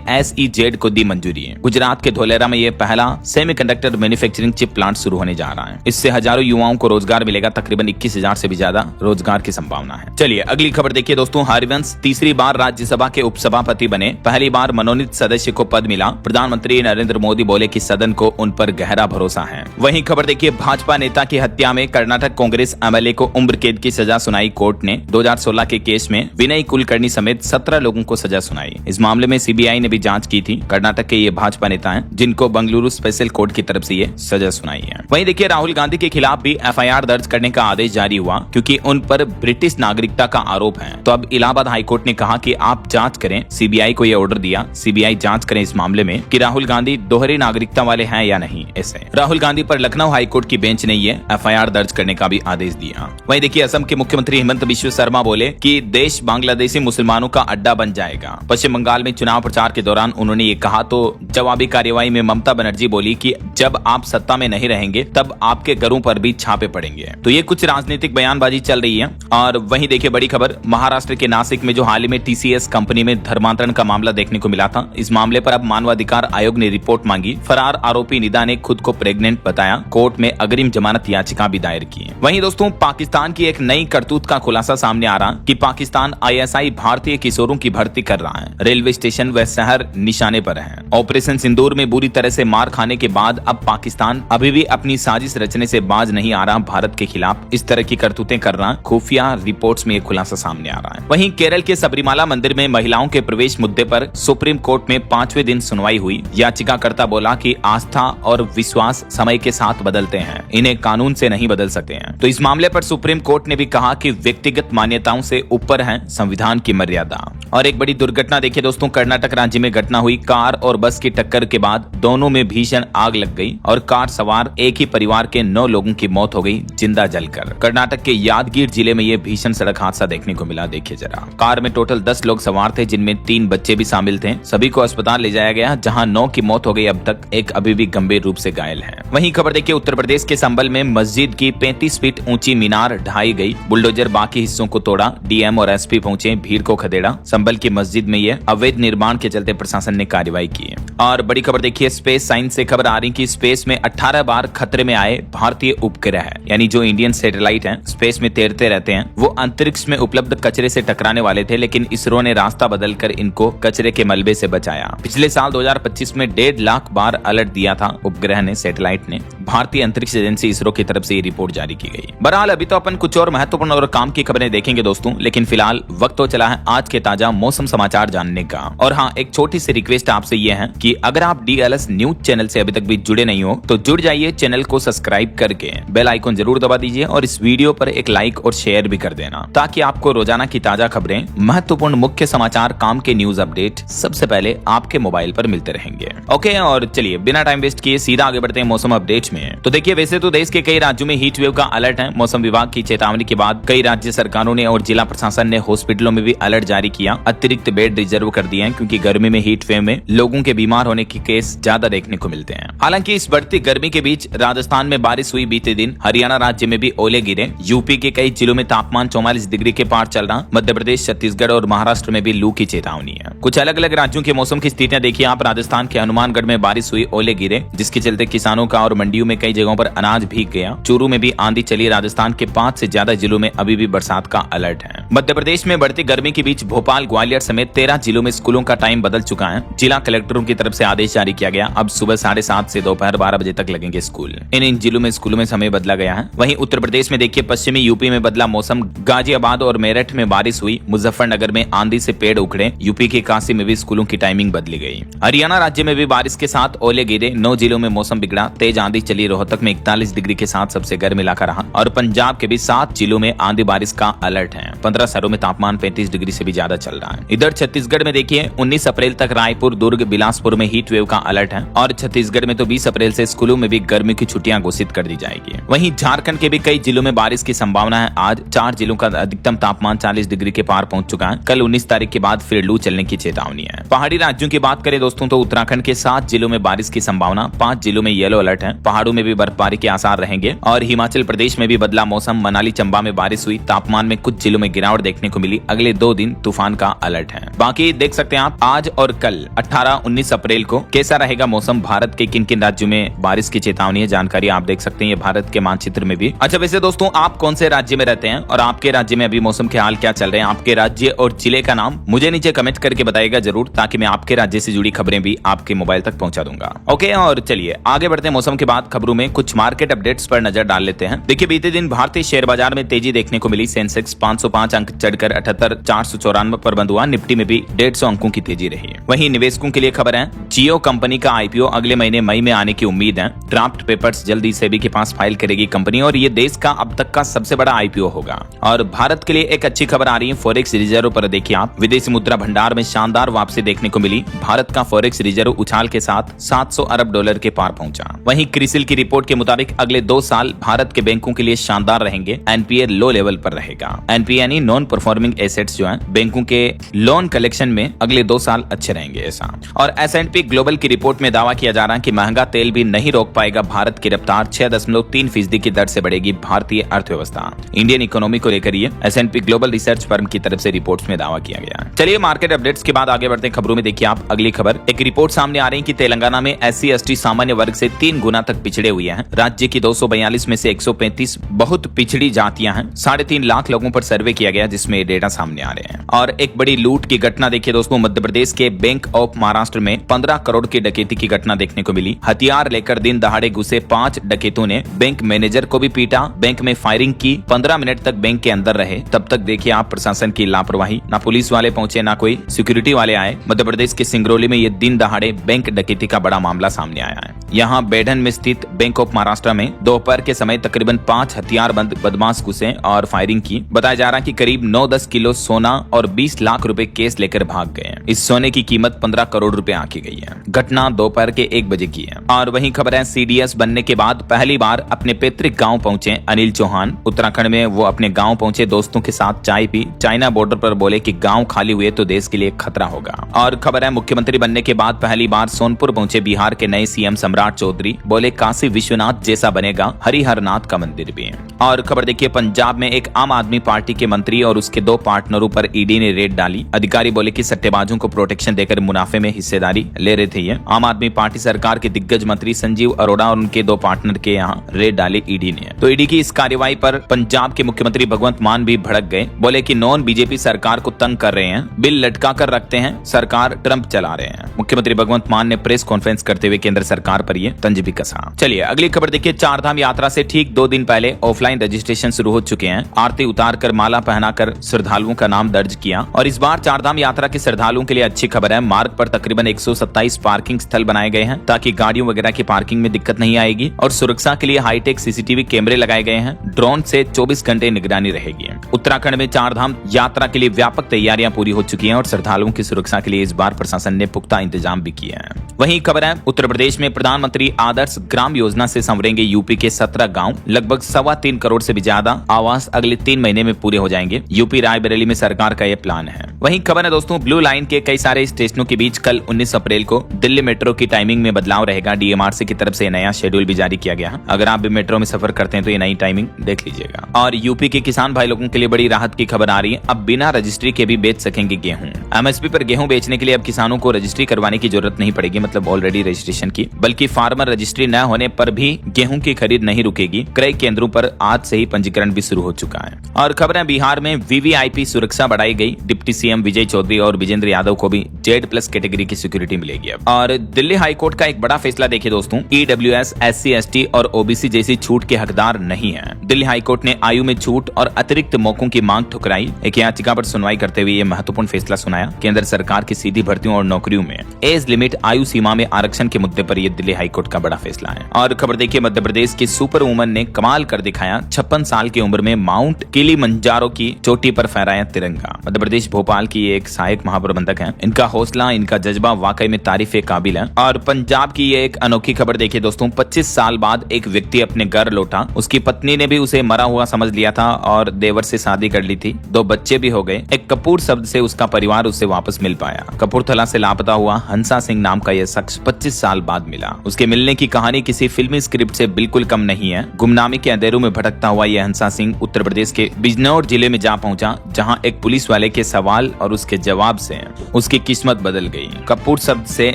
SEZ को दी मंजूरी। गुजरात के धोलेरा में ये पहला सेमीकंडक्टर मैन्युफैक्चरिंग चिप प्लांट शुरू होने जा रहा है। इससे हजारों युवाओं को रोजगार मिलेगा। तकरीबन 21,000 से भी ज्यादा रोजगार की संभावना है। चलिए अगली खबर देखिए दोस्तों। हरिवंश तीसरी बार राज्यसभा के उपसभापति बने। पहली बार मनोनीत सदस्य को पद मिला। प्रधानमंत्री नरेंद्र मोदी बोले कि सदन को उन पर गहरा भरोसा है। वहीं खबर देखिए, भाजपा नेता की हत्या में कर्नाटक कांग्रेस MLA को उम्र कैद की सजा सुनाई कोर्ट ने। 2016 के केस में विनय कुलकर्णी समेत 17 लोगों को सजा सुनाई। इस मामले में CBI ने भी जांच की थी। कर्नाटक के ये भाजपा नेता हैं जिनको बंगलुरु स्पेशल कोर्ट की तरफ से ये सजा सुनाई है। वहीं देखिए, राहुल गांधी के खिलाफ भी FIR दर्ज करने का आदेश जारी हुआ क्योंकि उन पर ब्रिटिश नागरिकता का आरोप है। तो अब इलाहाबाद हाईकोर्ट ने कहा कि आप जांच करें। CBI को यह ऑर्डर दिया, CBI जांच करें इस मामले में कि राहुल गांधी दोहरी नागरिकता वाले हैं या नहीं। ऐसे राहुल गांधी पर लखनऊ हाईकोर्ट की बेंच ने ये FIR दर्ज करने का भी आदेश दिया। वहीं देखिए, असम के मुख्यमंत्री हिमंत बिश्व शर्मा बोले कि देश बांग्लादेशी मुसलमानों का अड्डा बन जाएगा। पश्चिम बंगाल में चुनाव प्रचार के दौरान उन्होंने ये कहा। तो जवाबी कार्यवाही में ममता बनर्जी बोली कि जब आप सत्ता में नहीं रहेंगे तब आपके घरों पर भी छापे पड़ेंगे। तो ये कुछ राजनीतिक बयानबाजी चल रही है। और वहीं देखिए, बड़ी खबर, महाराष्ट्र के नासिक में जो हाल ही में TCS कंपनी में धर्मांतरण का मामला देखने को मिला था। इस मामले पर अब मानवाधिकार आयोग ने रिपोर्ट मांगी। फरार आरोपी निदा ने खुद को प्रेग्नेंट बताया। कोर्ट में अग्रिम जमानत याचिका भी दायर की है। वहीं दोस्तों, पाकिस्तान की एक नई करतूत का खुलासा सामने आ रहा कि पाकिस्तान ISI भारतीय किशोरों की भर्ती कर रहा है। रेलवे स्टेशन व शहर निशाने पर है। ऑपरेशन सिंदूर में बुरी तरह से मार खाने के बाद अब पाकिस्तान अभी भी अपनी साजिश रचने से बाज नहीं आ रहा। भारत के खिलाफ इस तरह की करतूतें कर रहा। खुफिया रिपोर्ट्स में ये खुलासा सामने आ रहा है। वहीं केरल के सबरीमाला मंदिर में महिलाओं के प्रवेश मुद्दे पर सुप्रीम कोर्ट में 5वें दिन सुनवाई हुई। याचिकाकर्ता बोला कि आस्था और विश्वास समय के साथ बदलते हैं, इन्हें कानून से नहीं बदल सकते हैं। तो इस मामले पर सुप्रीम कोर्ट ने भी कहा कि व्यक्तिगत मान्यताओं से ऊपर है संविधान की मर्यादा। और एक बड़ी दुर्घटना देखिए दोस्तों, कर्नाटक राज्य में घटना हुई। कार और बस की टक्कर के बाद दोनों में भीषण आग लग गई और कार सवार एक ही परिवार के 9 लोगों की मौत हो गई जिंदा जलकर। कर्नाटक के यादगीर जिले में यह भीषण सड़क हादसा देखने को मिला। देखिए जरा, कार में टोटल 10 लोग सवार थे जिनमें 3 बच्चे भी शामिल थे। सभी को अस्पताल ले जाया गया जहां 9 की मौत हो गई। अब तक एक अभी भी गंभीर रूप से घायल है। वहीं खबर देखिए, उत्तर प्रदेश के संभल में मस्जिद की 35 फीट ऊंची मीनार ढाई गई। बुलडोजर बाकी हिस्सों को तोड़ा। DM और SP पहुंचे, भीड़ को खदेड़ा। संभल की मस्जिद में यह अवैध निर्माण के चलते प्रशासन ने कार्रवाई की है। और बड़ी खबर देखिए, स्पेस साइंस से खबर आ रही कि स्पेस में 18 बार खतरे में आए भारतीय उपग्रह, यानी जो इंडियन सैटेलाइट हैं, स्पेस में तैरते रहते हैं, वो अंतरिक्ष में उपलब्ध कचरे से टकराने वाले थे, लेकिन इसरो ने रास्ता बदलकर इनको कचरे के मलबे से बचाया। पिछले साल 2025 में 1.5 लाख बार अलर्ट दिया था उपग्रह ने, सैटेलाइट ने। भारतीय अंतरिक्ष एजेंसी इसरो की तरफ से ये रिपोर्ट जारी की गई। बहरहाल अभी तो अपन कुछ और महत्वपूर्ण और काम की खबरें देखेंगे दोस्तों, लेकिन फिलहाल वक्त तो चला है आज के ताजा मौसम समाचार जानने का। और हाँ, एक छोटी सी रिक्वेस्ट आपसे ये है कि अगर आप DLS न्यूज चैनल से अभी तक भी जुड़े नहीं हो तो जुड़ जाइए। चैनल को सब्सक्राइब करके बेल आइकन जरूर दबा दीजिए और इस वीडियो पर एक लाइक और शेयर भी कर देना, ताकि आपको रोजाना की ताजा खबरें, महत्वपूर्ण मुख्य समाचार, काम के न्यूज अपडेट सबसे पहले आपके मोबाइल पर मिलते रहेंगे। ओके, और चलिए बिना टाइम वेस्ट किए सीधा आगे बढ़ते हैं मौसम अपडेट में। तो देखिए, वैसे तो देश के कई राज्यों में हीट वेव का अलर्ट है। मौसम विभाग की चेतावनी के बाद कई राज्य सरकारों ने और जिला प्रशासन ने हॉस्पिटलों में भी अलर्ट जारी किया। अतिरिक्त बेड रिजर्व कर दिए हैं क्योंकि गर्मी में, हीट वेव में लोगों के बीमार होने के केस ज्यादा देखने को मिलते हैं। हालांकि इस बढ़ती गर्मी के बीच राजस्थान में बारिश हुई बीते दिन। हरियाणा राज्य में भी ओले गिरे। यूपी के कई जिलों में तापमान 44 डिग्री के पार चल रहा। मध्य प्रदेश, छत्तीसगढ़ और महाराष्ट्र में भी लू की चेतावनी है। कुछ अलग अलग राज्यों के मौसम की स्थितियां देखिए आप। राजस्थान के हनुमानगढ़ में बारिश हुई, ओले गिरे, जिसके चलते किसानों का और मंडियों में कई जगहों पर अनाज भीग गया। चूरू में भी आंधी चली। राजस्थान के 5 से ज्यादा जिलों में अभी भी बरसात का अलर्ट है। मध्य प्रदेश में बढ़ती गर्मी के बीच भोपाल, ग्वालियर समेत 13 जिलों में स्कूलों का टाइम बदल चुका है। जिला कलेक्टरों की तरफ से आदेश जारी किया गया। अब सुबह 7:30 से दोपहर 12 बजे तक लगेंगे स्कूल। इन जिलों में स्कूलों में समय बदला गया है। वहीं उत्तर प्रदेश में देखिए, पश्चिमी यूपी में बदला मौसम। गाजियाबाद और मेरठ में बारिश हुई। मुजफ्फरनगर में आंधी से पेड़ उखड़े। यूपी के काशी में भी स्कूलों की टाइमिंग बदली गई। हरियाणा राज्य में भी बारिश के साथ ओले गिरे। 9 जिलों में मौसम बिगड़ा। तेज आंधी चली। रोहतक में 41 डिग्री के साथ सबसे गर्म इलाका रहा। और पंजाब के भी 7 जिलों में आंधी बारिश का अलर्ट है। 15 शहरों में तापमान 35 डिग्री से भी ज्यादा चल रहा है। इधर छत्तीसगढ़ में देखिए, 19 अप्रैल तक रायपुर, दुर्ग, बिलासपुर जबलपुर में हीट वेव का अलर्ट है और छत्तीसगढ़ में तो 20 अप्रैल से स्कूलों में भी गर्मी की छुट्टियां घोषित कर दी जाएगी। वहीं झारखंड के भी कई जिलों में बारिश की संभावना है। आज 4 जिलों का अधिकतम तापमान 40 डिग्री के पार पहुंच चुका है। कल 19 तारीख के बाद फिर लू चलने की चेतावनी है। पहाड़ी राज्यों की बात करें दोस्तों तो उत्तराखंड के 7 जिलों में बारिश की संभावना, 5 जिलों में येलो अलर्ट है। पहाड़ों में भी बर्फबारी के आसार रहेंगे और हिमाचल प्रदेश में भी बदला मौसम। मनाली चंबा में बारिश हुई, तापमान में कुछ जिलों में गिरावट देखने को मिली। अगले 2 दिन तूफान का अलर्ट है। बाकी देख सकते हैं आप आज और कल 18-19 अप्रैल को कैसा रहेगा मौसम, भारत के किन किन राज्यों में बारिश की चेतावनी है, जानकारी आप देख सकते हैं ये भारत के मानचित्र में भी। अच्छा वैसे दोस्तों आप कौन से राज्य में रहते हैं और आपके राज्य में अभी मौसम के हाल क्या चल रहे हैं, आपके राज्य और जिले का नाम मुझे नीचे कमेंट करके बताइएगा जरूर, ताकि मैं आपके राज्य से जुड़ी खबरें भी आपके मोबाइल तक पहुंचा दूंगा। ओके, और चलिए आगे बढ़ते हैं। मौसम के बाद खबरों में कुछ मार्केट अपडेट्स पर नजर डाल लेते हैं। देखिए बीते दिन भारतीय शेयर बाजार में तेजी देखने को मिली। सेंसेक्स 505 अंक चढ़कर 78,494 पर बंद हुआ। निफ्टी में भी 150 अंकों की तेजी रही है। वहीं निवेशकों के लिए खबर है, जियो कंपनी का आईपीओ अगले महीने मई में आने की उम्मीद है। ड्राफ्ट पेपर्स जल्दी सेबी के पास फाइल करेगी कंपनी और ये देश का अब तक का सबसे बड़ा आईपीओ होगा। और भारत के लिए एक अच्छी खबर आ रही है फॉरेक्स रिजर्व पर। देखिए आप, विदेशी मुद्रा भंडार में शानदार वापसी देखने को मिली। भारत का फॉरेक्स रिजर्व उछाल के साथ 700 अरब डॉलर के पार पहुंचा। वहीं क्रिसिल की रिपोर्ट के मुताबिक अगले 2 साल भारत के बैंकों के लिए शानदार रहेंगे। एनपीए लो लेवल पर रहेगा। एनपीए यानी नॉन परफॉर्मिंग एसेट्स जो है बैंकों के लोन कलेक्शन में अगले 2 साल अच्छे रहेंगे ऐसा। और एसएनपी ग्लोबल की रिपोर्ट में दावा किया जा रहा है कि महंगा तेल भी नहीं रोक पाएगा भारत की रफ्तार। 6.3% की दर से बढ़ेगी भारतीय अर्थव्यवस्था। इंडियन इकोनॉमी को लेकर ये एसएनपी ग्लोबल रिसर्च फर्म की तरफ से रिपोर्ट्स में दावा किया गया है। चलिए मार्केट अपडेट्स के बाद आगे बढ़ते हैं खबरों में। देखिए आप अगली खबर, एक रिपोर्ट सामने आ रही है कि तेलंगाना में एससी एसटी सामान्य वर्ग से 3 गुना तक पिछड़े हुए हैं। राज्य की 242 में से 135 बहुत पिछड़ी जातियां हैं। 3.5 लाख लोगों पर सर्वे किया गया जिसमें डेटा सामने आ रहे हैं। और एक बड़ी लूट की घटना देखिए दोस्तों, मध्य प्रदेश के बैंक ऑफ महाराष्ट्र में 15 करोड़ की डकैती की घटना देखने को मिली। हथियार लेकर दिन दहाड़े घुसे 5 डकैतों ने बैंक मैनेजर को भी पीटा, बैंक में फायरिंग की। 15 मिनट तक बैंक के अंदर रहे। तब तक देखिए आप प्रशासन की लापरवाही, ना पुलिस वाले पहुंचे ना कोई सिक्योरिटी वाले आए। मध्य प्रदेश के सिंगरौली में ये दिन दहाड़े बैंक डकैती का बड़ा मामला सामने आया है। यहाँ बेढन में स्थित बैंक ऑफ महाराष्ट्र में दोपहर के समय तकरीबन 5 हथियारबंद बदमाश घुसे और फायरिंग की। बताया जा रहा है कि करीब 9-10 किलो सोना और 20 लाख रुपए केस लेकर भाग गए। इस सोने की कीमत 15 करोड़ रुपए आंकी गई है। घटना दोपहर के 1 बजे की है। और वहीं खबर है, सीडीएस बनने के बाद पहली बार अपने पैतृक गांव पहुंचे अनिल चौहान। उत्तराखंड में वो अपने गांव पहुंचे, दोस्तों के साथ चाय पी। चाइना बॉर्डर पर बोले कि गांव खाली हुए तो देश के लिए खतरा होगा। और खबर है, मुख्यमंत्री बनने के बाद पहली बार सोनपुर पहुंचे बिहार के नए सीएम सम्राट चौधरी। बोले काशी विश्वनाथ जैसा बनेगा हरिहरनाथ का मंदिर भी। और खबर देखिए, पंजाब में एक आम आदमी पार्टी के मंत्री और उसके 2 पार्टनरों पर ईडी ने रेड डाली। अधिकारी बोले कि सट्टेबाजों को प्रोटेक्शन देकर मुनाफे में हिस्सेदारी ले रहे थे। ये आम आदमी पार्टी सरकार के दिग्गज मंत्री संजीव अरोड़ा और उनके 2 पार्टनर के यहाँ रेड डाली ईडी ने। तो ईडी की इस कार्रवाई पर पंजाब के मुख्यमंत्री भगवंत मान भी भड़क गए। बोले कि नॉन बीजेपी सरकार को तंग कर रहे हैं, बिल लटका कर रखते हैं, सरकार ट्रंप चला रहे हैं। मुख्यमंत्री भगवंत मान ने प्रेस कॉन्फ्रेंस करते हुए केंद्र सरकार पर ये तंज भी कसा। चलिए अगली खबर देखिए, 4 धाम यात्रा से ठीक 2 दिन पहले ऑफलाइन रजिस्ट्रेशन शुरू हो चुके हैं। आरती उतार कर माला पहनाकर श्रद्धालुओं का नाम दर्ज किया। और इस बार 4 धाम यात्रा के श्रद्धालुओं के लिए अच्छी खबर है। मार्ग पर तकरीबन 127 पार्किंग स्थल बनाए गए हैं ताकि गाड़ियों वगैरह की पार्किंग में दिक्कत नहीं आएगी। और सुरक्षा के लिए हाईटेक सीसीटीवी कैमरे लगाए गए हैं। ड्रोन से 24 घंटे निगरानी रहेगी। उत्तराखंड में 4 धाम यात्रा के लिए व्यापक तैयारियां पूरी हो चुकी हैं और श्रद्धालुओं की सुरक्षा के लिए इस बार प्रशासन ने पुख्ता इंतजाम भी किए हैं। वहीं खबर है, उत्तर प्रदेश में प्रधानमंत्री आदर्श ग्राम योजना से संवरेंगे यूपी के 17 गांव। लगभग 3.25 करोड़ से भी ज्यादा आवास अगले 3 महीने में पूरे हो जाएंगे। यूपी रायबरेली में सरकार का यह प्लान है। वहीं खबर है दोस्तों, ब्लू लाइन के कई सारे स्टेशनों के बीच कल 19 अप्रैल को दिल्ली मेट्रो की टाइमिंग में बदलाव रहेगा। डीएमआरसी की तरफ से नया शेड्यूल भी जारी किया गया है। अगर आप भी मेट्रो में सफर करते हैं तो ये नई टाइमिंग देख लीजिएगा। और यूपी के किसान भाई लोगों के लिए बड़ी राहत की खबर आ रही है। अब बिना रजिस्ट्री के भी बेच सकेंगे गेहूं। एमएसपी पर गेहूं बेचने के लिए अब किसानों को रजिस्ट्री करवाने की जरूरत नहीं पड़ेगी, मतलब ऑलरेडी रजिस्ट्रेशन की, बल्कि फार्मर रजिस्ट्री न होने पर भी गेहूं की खरीद नहीं रुकेगी। क्रय केंद्रों पर आज से ही पंजीकरण भी शुरू हो चुका है। और खबर है, बिहार में वीवीआईपी सुरक्षा बढ़ाई गई। डिप्टी सीएम विजय चौधरी और विजेंद्र यादव को भी Z+ कैटेगरी की सिक्योरिटी मिलेगी। और दिल्ली हाईकोर्ट का एक बड़ा फैसला देखिए दोस्तों, EWS, SC, ST और OBC जैसी छूट के हकदार नहीं है। दिल्ली हाईकोर्ट ने आयु में छूट और अतिरिक्त मौकों की मांग ठुकराई। एक याचिका पर सुनवाई करते हुए यह महत्वपूर्ण फैसला सुनाया। केंद्र सरकार की सीधी भर्तियों और नौकरियों में एज लिमिट आयु सीमा में आरक्षण के मुद्दे पर यह दिल्ली हाईकोर्ट का बड़ा फैसला है। और खबर देखिए, मध्य प्रदेश की सुपर वुमन ने कमाल कर दिखाया, 56 साल की उम्र में माउंट किलिमंजारो की चोटी पर फहराया तिरंगा। मध्य प्रदेश भोपाल की एक सहायक महाप्रबंधक है। इनका हौसला, इनका जज्बा वाकई में तारीफ काबिल है। और पंजाब की ये एक अनोखी खबर देखिए दोस्तों, 25 साल बाद एक व्यक्ति अपने घर लौटा। उसकी पत्नी ने भी उसे मरा हुआ समझ लिया था और देवर से शादी कर ली थी, 2 बच्चे भी हो गए। एक कपूर शब्द से उसका परिवार उससे वापस मिल पाया। कपूरथला से लापता हुआ हंसा सिंह नाम का यह शख्स 25 साल बाद मिला। उसके मिलने की कहानी किसी फिल्मी स्क्रिप्ट से बिल्कुल कम नहीं है। गुमनामी के अंधेरों में भटकता हुआ यह हंसा सिंह उत्तर प्रदेश के बिजनौर जिले में जा पहुंचा, जहां एक पुलिस वाले के सवाल और उसके जवाब से उसकी किस्मत बदल गई। कपूर शब्द से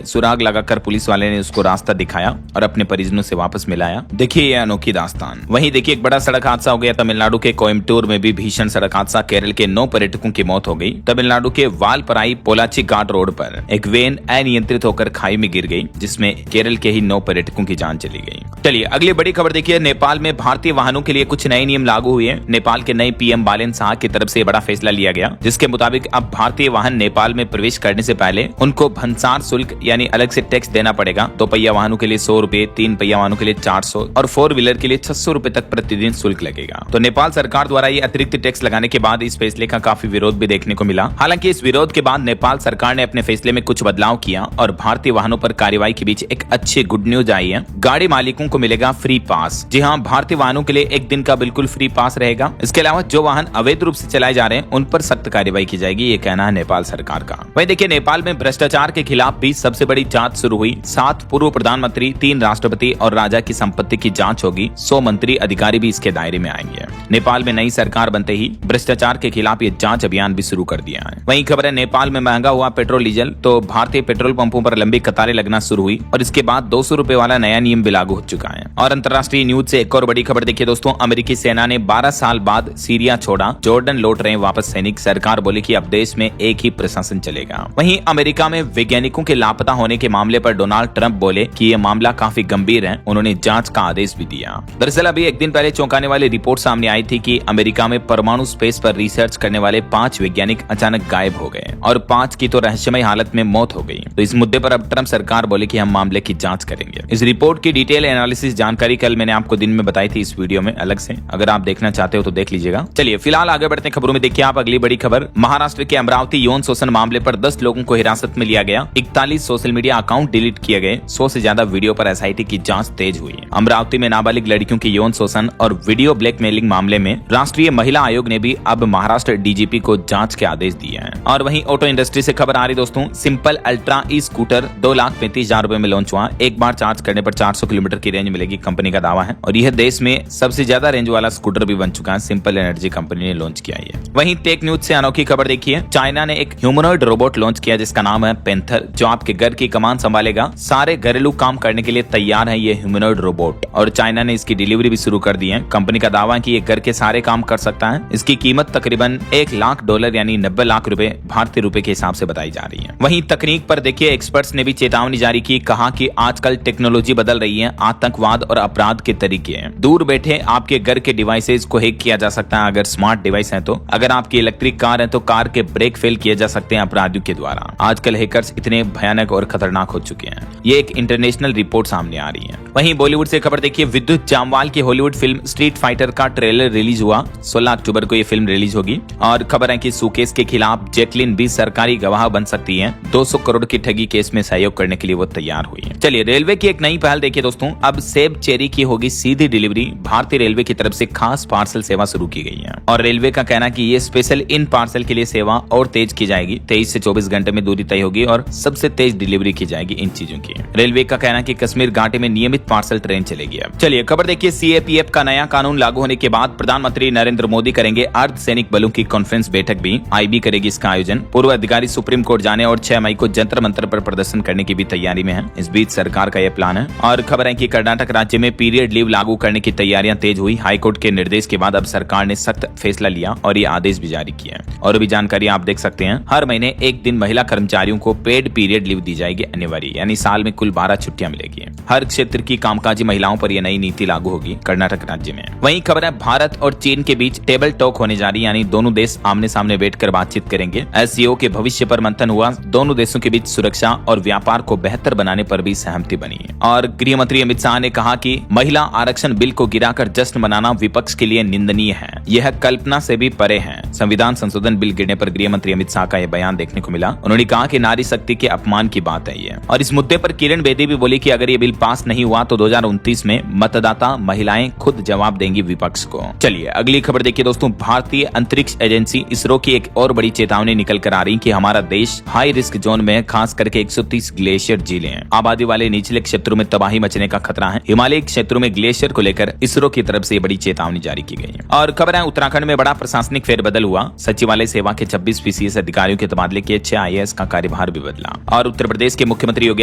सुराग लगाकर पुलिस वाले ने उसको रास्ता दिखाया और अपने परिजनों से वापस मिलाया। देखिए यह अनोखी दास्तान। वहीं देखिए, एक बड़ा सड़क हादसा हो गया तमिलनाडु के कोयम्बटूर में भी भीषण सड़क हादसा। केरल के 9 पर्यटकों की मौत हो गई। तमिलनाडु के वालपराई पोलाची घाट रोड पर एक वैन अनियंत्रित होकर खाई में गिर गई, जिसमें केरल के ही 9 पर्यटकों की जान चली गई। चलिए अगली बड़ी खबर देखिए, नेपाल में भारतीय वाहनों के लिए कुछ नए नियम लागू हुए। नेपाल के नए पीएम बालेन शाह की तरफ से बड़ा फैसला लिया गया, जिसके मुताबिक अब भारतीय वाहन नेपाल में प्रवेश करने से पहले उनको भंसार शुल्क यानी अलग से टैक्स देना पड़ेगा। 2 पहिया वाहनों के लिए 100 रुपए, 3 पहिया वाहनों के लिए 400 और 4 व्हीलर के लिए 600 रुपए तक प्रतिदिन शुल्क लगेगा। तो नेपाल सरकार द्वारा ये अतिरिक्त टैक्स लगाने के बाद इस फैसले का काफी विरोध भी देखने को मिला। हालांकि इस विरोध के बाद नेपाल सरकार ने अपने फैसले में कुछ बदलाव किया और भारतीय वाहनों पर कार्रवाई के बीच एक अच्छी गुड न्यूज आई है। गाड़ी मालिकों को मिलेगा फ्री पास। जी हाँ, भारतीय वाहनों के लिए 1 दिन का बिल्कुल फ्री पास रहेगा। इसके अलावा जो वाहन अवैध रूप से चलाए जा रहे हैं उन पर सख्त कार्रवाई की जाएगी, ये कहना है नेपाल सरकार का। वहीं देखिए, नेपाल में भ्रष्टाचार के खिलाफ भी सबसे बड़ी जांच शुरू हुई। 7 पूर्व प्रधानमंत्री, 3 राष्ट्रपति और राजा की संपत्ति की जांच होगी। 100 मंत्री अधिकारी भी इसके दायरे में आएंगे। नेपाल में नई सरकार बनते ही भ्रष्टाचार के खिलाफ ये जांच अभियान भी शुरू कर दिया है। वहीं खबर है, नेपाल में महंगा हुआ पेट्रोल डीजल, तो भारतीय पेट्रोल पंपों पर लंबी कतारें लगना शुरू हुई और इसके बाद 200 रुपए वाला नया नियम भी लागू हो चुका है। और अंतर्राष्ट्रीय न्यूज से एक और बड़ी खबर देखिए दोस्तों, अमेरिकी सेना ने 12 साल बाद सीरिया छोड़ा। जॉर्डन लौट रहे वापस सैनिक। सरकार बोली कि अब देश में एक ही प्रशासन चलेगा। वहीं अमेरिका में वैज्ञानिकों के लापता होने के मामले पर डोनाल्ड ट्रंप बोले कि यह मामला काफी गंभीर है। उन्होंने जांच का आदेश भी दिया। दरअसल अभी एक दिन पहले चौंकाने वाली रिपोर्ट सामने आई थी कि अमेरिका में परमाणु स्पेस पर रिसर्च करने वाले 5 वैज्ञानिक अचानक गायब हो गए और 5 की तो रहस्यमय हालत में मौत हो गई। तो इस मुद्दे पर अब ट्रंप सरकार बोले कि हम मामले की जांच करेंगे। इस रिपोर्ट की डिटेल एनालिसिस जानकारी कल मैंने आपको दिन में बताई थी इस वीडियो में अलग से, अगर आप देखना चाहते हो तो देख लीजिएगा। चलिए फिलहाल आगे बढ़ते हैं खबरों में। देखिए आप अगली बड़ी खबर, महाराष्ट्र के अमरावती यौन शोषण मामले पर 10 लोगों को हिरासत में लिया गया। 41 सोशल मीडिया अकाउंट डिलीट किए गए। 100 से ज्यादा वीडियो पर एसआईटी की जांच तेज हुई। अमरावती में नाबालिग लड़कियों के यौन शोषण और वीडियो ब्लैकमेलिंग मामले में राष्ट्रीय महिला आयोग ने भी अब महाराष्ट्र डीजीपी को जांच के आदेश दिए हैं। और वहीं ऑटो इंडस्ट्री से खबर आ रही दोस्तों, सिंपल अल्ट्रा ई स्कूटर 2,35,000 रुपए में लॉन्च हुआ। एक बार चार्ज करने पर 400 किलोमीटर की रेंज मिलेगी, कंपनी का दावा है। और यह देश में सबसे ज्यादा रेंज वाला स्कूटर भी बन चुका है। सिंपल एनर्जी कंपनी ने लॉन्च किया है। वहीं टेक न्यूज से अनोखी खबर देखिए, चाइना ने एक ह्यूमनॉइड रोबोट लॉन्च किया जिसका नाम है पेंथर, जो आपके घर की कमान संभालेगा। सारे घरेलू काम करने के लिए तैयार है ये ह्यूमनॉइड रोबोट और चाइना ने इसकी डिलीवरी भी शुरू कर दी है। कंपनी का दावा है कि ये घर के सारे काम कर सकता है। इसकी कीमत तकरीबन $1 लाख यानी 90 लाख रुपए भारतीय रुपए के हिसाब से बताई जा रही है। वहीं तकनीक पर देखिए, एक्सपर्ट्स ने भी चेतावनी जारी की। कहा कि आजकल टेक्नोलॉजी बदल रही है, आतंकवाद और अपराध के तरीके हैं। दूर बैठे आपके घर के डिवाइसेज को हैक किया जा सकता है अगर स्मार्ट डिवाइस है तो। अगर आपकी इलेक्ट्रिक कार है तो कार के ब्रेक फेल किए जा सकते हैं अपराधियों के द्वारा। आजकल हैकर्स इतने भयानक और खतरनाक हो चुके हैं। ये एक इंटरनेशनल रिपोर्ट सामने आ रही है। वहीं बॉलीवुड से खबर देखिए, विद्युत जामवाल की हॉलीवुड फिल्म स्ट्रीट फाइटर का ट्रेलर रिलीज हुआ। 16 अक्टूबर को ये फिल्म रिलीज होगी। और खबर है कि सुकेश के खिलाफ जैकलिन भी सरकारी गवाह बन सकती है। 200 करोड़ की ठगी केस में सहयोग करने के लिए वो तैयार हुई है। चलिए रेलवे की एक नई पहल देखिए दोस्तों, अब सेब चेरी की होगी सीधी डिलीवरी। भारतीय रेलवे की तरफ से खास पार्सल सेवा शुरू की गई है और रेलवे का कहना कि ये स्पेशल इन पार्सल के लिए सेवा और तेज की जाएगी। 23 से 24 घंटे में दूरी तय होगी और सबसे तेज डिलीवरी की जाएगी इन चीजों की। रेलवे का कहना कि कश्मीर घाटी में नियमित पार्सल ट्रेन चलेगी। अब चलिए खबर देखिए, सीएपीएफ का नया कानून लागू होने के बाद प्रधानमंत्री नरेंद्र मोदी करेंगे अर्धसैनिक बलों की कॉन्फ्रेंस बैठक भी। आईबी करेगी इसका आयोजन। पूर्व अधिकारी सुप्रीम कोर्ट जाने और 6 मई को जंतर मंतर पर प्रदर्शन करने की भी तैयारी में है। इस बीच सरकार का यह प्लान है। और खबर है कि कर्नाटक राज्य में पीरियड लीव लागू करने की तैयारियां तेज हुई। हाईकोर्ट के निर्देश के बाद अब सरकार ने सख्त फैसला लिया और ये आदेश भी जारी किया। और भी जानकारी आप देख सकते हैं, हर महीने एक दिन महिला कर्मचारियों को पेड पीरियड लीव दी जाएगी अनिवार्य, यानी साल में कुल 12 छुट्टियां मिलेगी। हर क्षेत्र की कामकाजी महिलाओं पर यह नई नीति लागू होगी कर्नाटक राज्य में। वहीं खबर है, भारत और चीन के बीच टेबल टॉक होने जा रही, यानी दोनों देश आमने सामने बैठकर बातचीत करेंगे। एससीओ के भविष्य पर मंथन हुआ। दोनों देशों के बीच सुरक्षा और व्यापार को बेहतर बनाने पर भी सहमति चुनौती बनी। और गृह मंत्री अमित शाह ने कहा कि महिला आरक्षण बिल को गिराकर जश्न मनाना विपक्ष के लिए निंदनीय है, यह कल्पना से भी परे है। संविधान संशोधन बिल गिरने पर गृह मंत्री अमित शाह का यह बयान देखने को मिला। उन्होंने कहा कि नारी शक्ति के अपमान की बात है ये। और इस मुद्दे पर किरण बेदी भी बोली कि अगर ये बिल पास नहीं हुआ तो 2029 में मतदाता महिलाएं खुद जवाब देंगी विपक्ष को। चलिए अगली खबर देखिए दोस्तों, भारतीय अंतरिक्ष एजेंसी इसरो की एक और बड़ी चेतावनी निकल कर आ रही कि हमारा देश हाई रिस्क जोन में खास करके 130 ग्लेशियर झीलें हैं। आबादी वाले निचले क्षेत्रों में तबाही मचने का खतरा है। हिमालय क्षेत्रों में ग्लेशियर को लेकर इसरो की तरफ से बड़ी चेतावनी जारी की गई है। और खबर है उत्तराखंड में बड़ा प्रशासनिक फेरबदल हुआ। सचिवालय सेवा के 26 PCS अधिकारियों के तबादले किए, 6 IAS का कार्यभार भी बदला। और उत्तर प्रदेश के मुख्यमंत्री योगी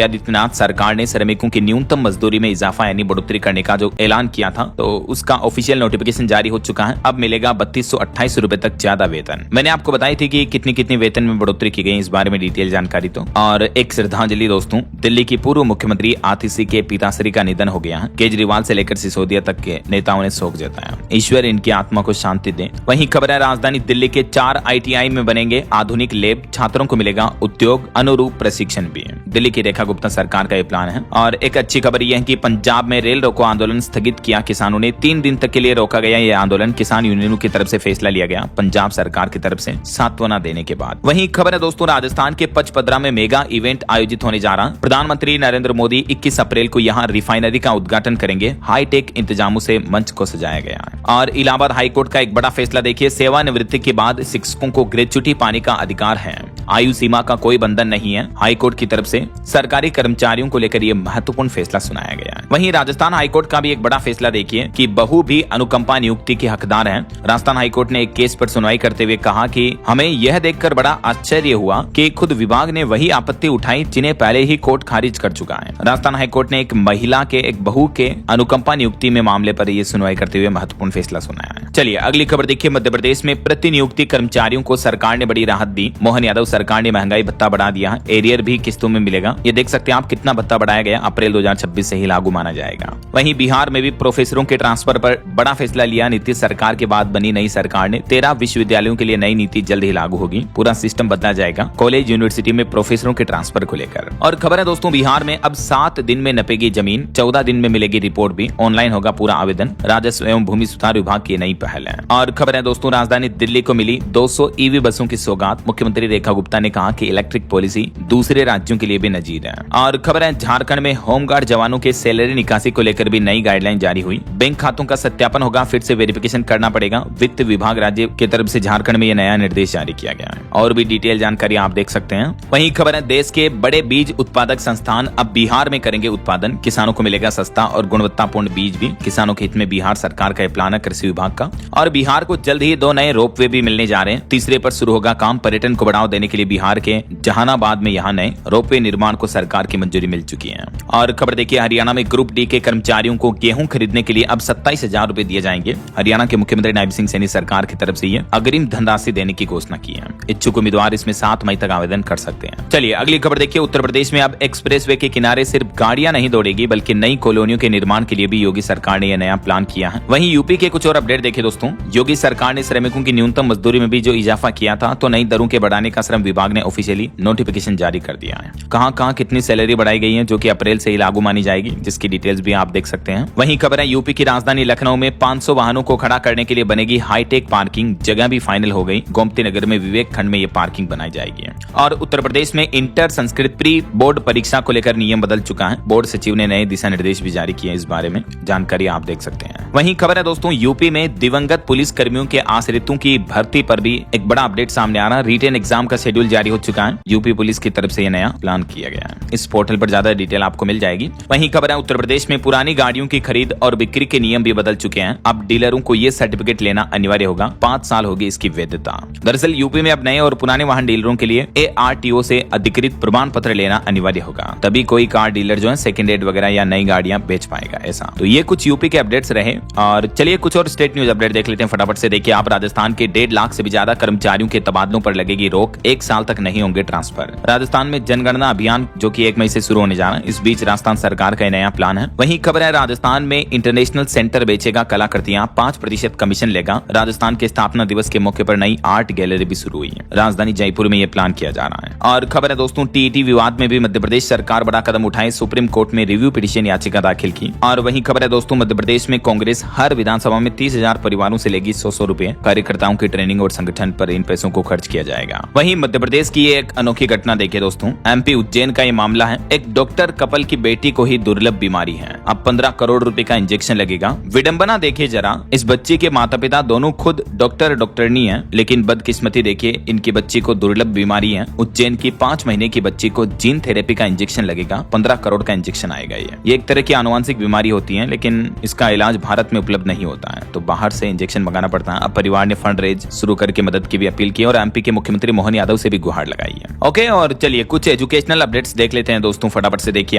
आदित्यनाथ सरकार ने श्रमिकों की न्यूनतम मजदूरी में इजाफा यानी बढ़ोतरी करने का जो ऐलान किया था, तो उसका ऑफिशियल नोटिफिकेशन जारी हो चुका है। अब मिलेगा 3228 रुपए तक ज्यादा वेतन। मैंने आपको बताई थी कि कितनी वेतन में बढ़ोतरी की गई, इस बारे में डिटेल जानकारी। तो और एक श्रद्धांजलि दोस्तों, दिल्ली की पूर्व मुख्यमंत्री आतिशी के पिताश्री का निधन हो गया है। केजरीवाल से लेकर सिसोदिया तक के नेताओं ने शोक जताया। ईश्वर इनकी आत्मा को शांति दे। वहीं खबर है राजधानी दिल्ली के 4 ITI में बनेंगे आधुनिक लैब, छात्रों को मिलेगा उद्योग अनुरूप प्रशिक्षण भी। दिल्ली की रेखा गुप्ता सरकार का ये प्लान है। और एक अच्छी खबर यह है कि पंजाब में रेल रोको आंदोलन स्थगित किया किसानों ने। 3 दिन तक के लिए रोका गया ये आंदोलन। किसान यूनियनों की तरफ से फैसला लिया गया पंजाब सरकार की तरफ से सांत्वना देने के बाद। वहीं खबर है दोस्तों, राजस्थान के पचपदरा में मेगा इवेंट आयोजित होने जा रहा। प्रधानमंत्री नरेंद्र मोदी 21 अप्रैल को यहाँ रिफाइनरी का उद्घाटन करेंगे। हाईटेक इंतजामों से मंच को सजाया गया है। और इलाहाबाद हाईकोर्ट का एक बड़ा फैसला देखिए, सेवानिवृत्ति के बाद शिक्षकों को ग्रेच्युटी पाने का अधिकार है। आयु सीमा का कोई बंधन नहीं है। हाईकोर्ट की तरफ से सरकारी कर्मचारियों को लेकर यह महत्वपूर्ण फैसला सुनाया गया है। वहीं राजस्थान हाईकोर्ट का भी एक बड़ा फैसला देखिए कि बहू भी अनुकंपा नियुक्ति के हकदार हैं। राजस्थान हाईकोर्ट ने एक केस पर सुनवाई करते हुए कहा कि हमें यह देखकर बड़ा आश्चर्य हुआ कि खुद विभाग ने वही आपत्ति उठाई जिन्हें पहले ही कोर्ट खारिज कर चुका है। राजस्थान हाईकोर्ट ने एक महिला के एक बहू के अनुकंपा नियुक्ति में मामले पर यह सुनवाई करते हुए महत्वपूर्ण फैसला सुनाया है। चलिए अगली खबर देखिए, मध्य प्रदेश में प्रतिनियुक्ति कर्मचारियों को सरकार ने बड़ी राहत दी। मोहन यादव सरकार ने महंगाई भत्ता बढ़ा दिया है। एरियर भी किस्तों में मिलेगा। ये देख सकते हैं आप कितना भत्ता बढ़ाया गया। अप्रैल 2026 से ही लागू माना जाएगा। वहीं बिहार में भी प्रोफेसरों के ट्रांसफर पर बड़ा फैसला लिया। नीतीश सरकार के बाद बनी नई सरकार ने 13 विश्वविद्यालयों के लिए नई नीति जल्द ही लागू होगी। पूरा सिस्टम बदला जाएगा कॉलेज यूनिवर्सिटी में प्रोफेसरों के ट्रांसफर को लेकर। और खबर है दोस्तों, बिहार में अब 7 दिन में नपेगी जमीन, 14 दिन में मिलेगी रिपोर्ट भी। ऑनलाइन होगा पूरा आवेदन। राजस्व एवं भूमि सुधार विभाग की नई पहल है। और खबर है दोस्तों, राजधानी दिल्ली को मिली 200 EV बसों की सौगात। मुख्यमंत्री रेखा गुप्ता ने कहा कि इलेक्ट्रिक पॉलिसी दूसरे राज्यों के लिए भी नजीर है। और खबर है झारखंड में होमगार्ड जवानों के सैलरी निकासी को लेकर भी नई गाइडलाइन जारी हुई। बैंक खातों का सत्यापन होगा, फिर से वेरिफिकेशन करना पड़ेगा। वित्त विभाग राज्य की तरफ से झारखंड में यह नया निर्देश जारी किया गया है। और भी डिटेल जानकारी आप देख सकते हैं। वहीं खबर है, देश के बड़े बीज उत्पादक संस्थान अब बिहार में करेंगे उत्पादन। किसानों को मिलेगा सस्ता और गुणवत्तापूर्ण बीज भी। किसानों के हित में बिहार सरकार का प्लान है कृषि विभाग का। और बिहार को जल्द ही 2 नए रोपवे भी मिलने जा रहे हैं। तीसरे पर शुरू होगा काम। पर्यटन को बढ़ावा देने के लिए बिहार के जहानाबाद में यहाँ नए रोपवे निर्माण को सरकार की मंजूरी मिल चुकी है। और खबर देखिए, हरियाणा में ग्रुप डी के कर्मचारियों को गेहूं खरीदने के लिए अब 27,000 रुपए दिए जाएंगे। हरियाणा के मुख्यमंत्री नायब सिंह सैनी सरकार की तरफ से ये अग्रिम धनराशि देने की घोषणा की है। इच्छुक उम्मीदवार इसमें 7 मई तक आवेदन कर सकते हैं। चलिए अगली खबर देखिए, उत्तर प्रदेश में अब एक्सप्रेसवे के किनारे सिर्फ गाड़ियां नहीं दौड़ेगी बल्कि नई कॉलोनियों के निर्माण के लिए भी योगी सरकार ने यह नया प्लान किया है। वहीं यूपी के कुछ और अपडेट देखिए दोस्तों, योगी सरकार ने श्रमिकों की न्यूनतम मजदूरी में भी जो इजाफा किया था, तो नई दरों के बढ़ाने का श्रम विभाग ने ऑफिशियली नोटिफिकेशन जारी कर दिया है। कहां कितनी सैलरी बढ़ाई गई है, जो कि अप्रैल से ही लागू मानी जाएगी, जिसकी डिटेल्स भी आप देख सकते हैं। वहीं खबर है, यूपी की राजधानी लखनऊ में 500 वाहनों को खड़ा करने के लिए बनेगी हाईटेक पार्किंग। जगह भी फाइनल हो गई। गोमती नगर में विवेक खंड में ये पार्किंग बनाई जाएगी। और उत्तर प्रदेश में इंटर संस्कृत प्री बोर्ड परीक्षा को लेकर नियम बदल चुका है। बोर्ड सचिव ने नए दिशा निर्देश भी जारी किए। इस बारे में जानकारी आप देख सकते हैं। वहीं खबर है दोस्तों, यूपी में दिवंगत पुलिस कर्मियों के आश्रितों की भर्ती पर भी एक बड़ा अपडेट सामने आ रहा है। रिटेन एग्जाम का शेड्यूल जारी हो चुका है। यूपी पुलिस की तरफ से यह नया प्लान किया गया है। इस पोर्टल पर ज्यादा डिटेल आपको मिल जाएगी। वहीं खबर है, उत्तर प्रदेश में पुरानी गाड़ियों की खरीद और बिक्री के नियम भी बदल चुके हैं। अब डीलरों को ये सर्टिफिकेट लेना अनिवार्य होगा। 5 साल होगी इसकी वैधता। दरअसल यूपी में अब नए और पुराने वाहन डीलरों के लिए ARTO से अधिकृत प्रमाण पत्र लेना अनिवार्य होगा। तभी कोई कार डीलर जो है सेकंड हैंड वगैरह या नई गाड़ियां बेच पाएगा। ऐसा तो ये कुछ यूपी के अपडेट्स रहे। और चलिए कुछ और स्टेट न्यूज अपडेट देख लेते हैं फटाफट से। देखिए आप, राजस्थान के 1.5 लाख से भी ज्यादा कर्मचारियों के तबादलों पर लगेगी रोक। 1 साल तक नहीं होंगे ट्रांसफर। राजस्थान में जनगणना अभियान जो कि 1 मई से शुरू होने जा रहा है। इस बीच राजस्थान सरकार का नया प्लान प्लान है। वहीं खबर है राजस्थान में इंटरनेशनल सेंटर बेचेगा कलाकृतियां, 5% कमीशन लेगा। राजस्थान के स्थापना दिवस के मौके पर नई आर्ट गैलरी भी शुरू हुई है। राजधानी जयपुर में यह प्लान किया जा रहा है। और खबर है दोस्तों टीईटी विवाद में भी मध्य प्रदेश सरकार बड़ा कदम उठाए, सुप्रीम कोर्ट में रिव्यू पिटीशन याचिका दाखिल की। और वहीं खबर है दोस्तों मध्य प्रदेश में कांग्रेस हर विधानसभा में 30,000 परिवारों से लेगी 100 रुपए। कार्यकर्ताओं की ट्रेनिंग और संगठन पर इन पैसों को खर्च किया जाएगा। वहीं मध्य प्रदेश की एक अनोखी घटना देखिए दोस्तों, एमपी उज्जैन का ये मामला है। एक डॉक्टर कपल की बेटी को ही दुर्लभ बीमारी है, अब 15 करोड़ रुपए का इंजेक्शन लगेगा। विडंबना देखिए जरा, इस बच्चे के माता पिता दोनों खुद डॉक्टरनी है, लेकिन बदकिस्मती देखिए इनकी बच्ची को दुर्लभ बीमारी है। उज्जैन की 5 महीने की बच्ची को जीन थेरेपी का इंजेक्शन लगेगा, 15 करोड़ का इंजेक्शन आएगा। ये एक तरह की आनुवंशिक बीमारी होती है, लेकिन इसका इलाज भारत में उपलब्ध नहीं होता है, तो बाहर से इंजेक्शन मंगाना पड़ता है। अब परिवार ने फंड रेज शुरू करके मदद की भी अपील की और एमपी के मुख्यमंत्री मोहन यादव से भी गुहार लगाई है। ओके, और चलिए कुछ एजुकेशनल अपडेट्स देख लेते हैं दोस्तों, फटाफट से देखिए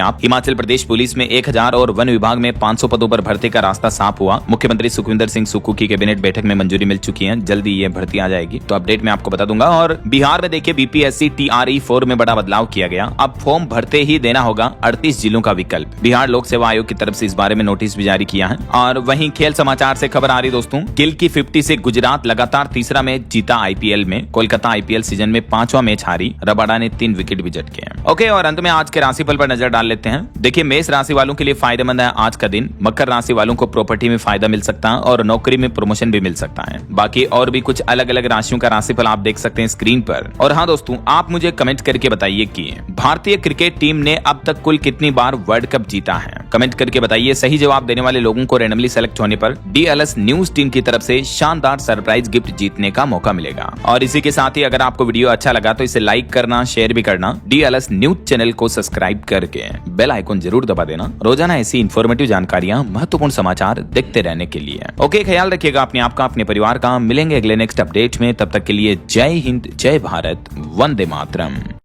आप। हिमाचल प्रदेश पुलिस में 1000 और वन विभाग में 500 पदों पर भर्ती का रास्ता साफ हुआ। मुख्यमंत्री सुखविंदर सिंह सुक्खू की कैबिनेट बैठक में मंजूरी मिल चुकी है, जल्दी ये भर्ती आ जाएगी, तो अपडेट मैं आपको बता दूंगा। और बिहार में देखिए बीपीएससी TRE 4 में बड़ा बदलाव किया गया, अब फॉर्म भरते ही देना होगा 38 जिलों का विकल्प। बिहार लोक सेवा आयोग की तरफ से इस बारे में नोटिस भी जारी किया है। और वहीं खेल समाचार से खबर आ रही दोस्तों, गिल की 50 से गुजरात लगातार तीसरा मैच जीता आईपीएल में। कोलकाता आईपीएल सीजन में 5वां मैच हारी, रबाडा ने 3 विकेट भी झटके हैं। ओके, और अंत में आज के राशिफल पर नजर डाल लेते हैं। देखिए मेष राशि वालों के लिए फायदेमंद है आज का दिन। मकर राशि वालों को प्रॉपर्टी में फायदा मिल सकता है और नौकरी में प्रमोशन भी मिल सकता है। बाकी और भी कुछ अलग अलग राशियों का राशिफल आप देख सकते हैं स्क्रीन पर। और हाँ दोस्तों, आप मुझे कमेंट करके बताइए कि भारतीय क्रिकेट टीम ने अब तक कुल कितनी बार वर्ल्ड कप जीता है। कमेंट करके बताइए। सही जवाब देने वाले लोगों को रैंडमली सेलेक्ट होने पर DLS न्यूज टीम की तरफ से शानदार सरप्राइज गिफ्ट जीतने का मौका मिलेगा। और इसी के साथ ही अगर आपको वीडियो अच्छा लगा तो इसे लाइक करना, शेयर भी करना। DLS न्यूज चैनल को सब्सक्राइब करके बेल आइकन जरूर दबा देना, रोजाना ऐसी इंफॉर्मेटिव जानकारियां, महत्वपूर्ण समाचार देखते रहने के लिए। ओके, ख्याल रखिएगा अपने आप का, अपने परिवार का। मिलेंगे अगले नेक्स्ट अपडेट में, तब तक के लिए जय हिंद, जय भारत, वंदे मातरम।